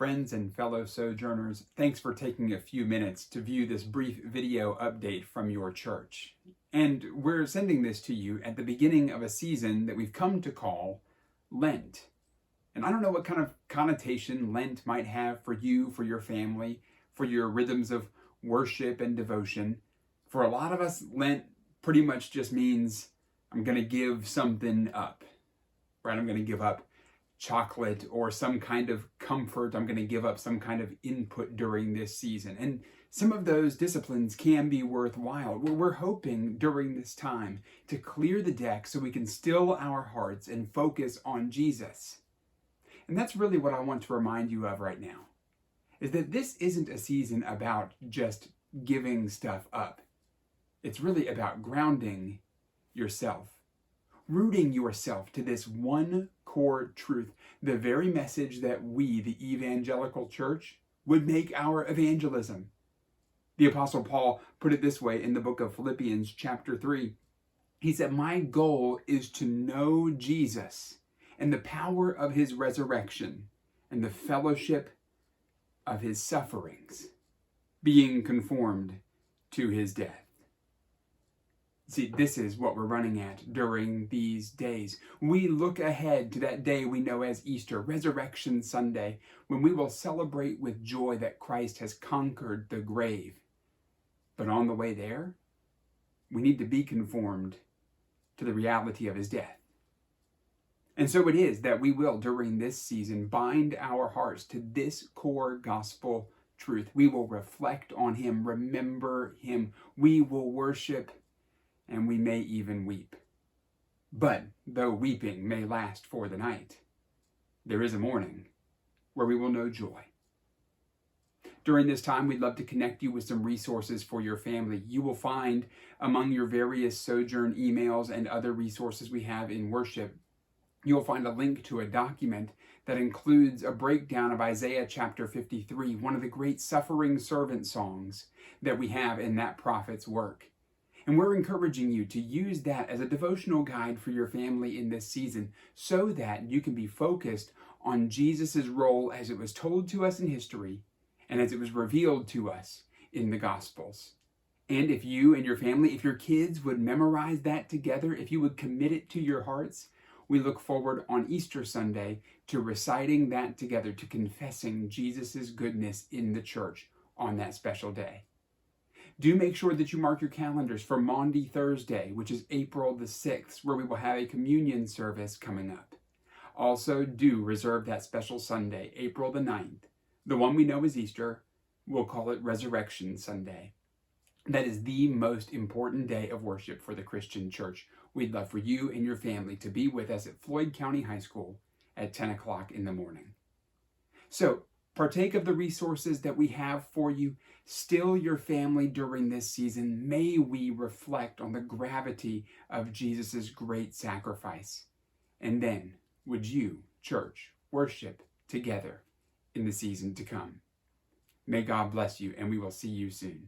Friends and fellow Sojourners, thanks for taking a few minutes to view this brief video update from your church. And we're sending this to you at the beginning of a season that we've come to call Lent. And I don't know what kind of connotation Lent might have for you, for your family, for your rhythms of worship and devotion. For a lot of us, Lent pretty much just means I'm going to give something up, right? I'm going to give up chocolate or some kind of comfort. I'm going to give up some kind of input during this season. And some of those disciplines can be worthwhile. We're hoping during this time to clear the deck so we can still our hearts and focus on Jesus. And that's really what I want to remind you of right now, is that this isn't a season about just giving stuff up. It's really about grounding yourself, rooting yourself to this one core truth, the very message that we, the evangelical church, would make our evangelism. The Apostle Paul put it this way in the book of Philippians chapter 3. He said, "My goal is to know Jesus and the power of his resurrection and the fellowship of his sufferings, being conformed to his death." See, this is what we're running at during these days. We look ahead to that day we know as Easter, Resurrection Sunday, when we will celebrate with joy that Christ has conquered the grave. But on the way there, we need to be conformed to the reality of his death. And so it is that we will, during this season, bind our hearts to this core gospel truth. We will reflect on him, remember him. We will worship, and we may even weep. But though weeping may last for the night, there is a morning where we will know joy. During this time, we'd love to connect you with some resources for your family. You will find among your various Sojourn emails and other resources we have in worship, you'll find a link to a document that includes a breakdown of Isaiah chapter 53, one of the great suffering servant songs that we have in that prophet's work. And we're encouraging you to use that as a devotional guide for your family in this season so that you can be focused on Jesus' role as it was told to us in history and as it was revealed to us in the Gospels. And if you and your family, if your kids would memorize that together, if you would commit it to your hearts, we look forward on Easter Sunday to reciting that together, to confessing Jesus' goodness in the church on that special day. Do make sure that you mark your calendars for Maundy Thursday, which is April the 6th, where we will have a communion service coming up. Also, do reserve that special Sunday, April the 9th. The one we know is Easter. We'll call it Resurrection Sunday. That is the most important day of worship for the Christian church. We'd love for you and your family to be with us at Floyd County High School at 10 o'clock in the morning. So, partake of the resources that we have for you. Still your family during this season. May we reflect on the gravity of Jesus' great sacrifice. And then, would you, church, worship together in the season to come? May God bless you, and we will see you soon.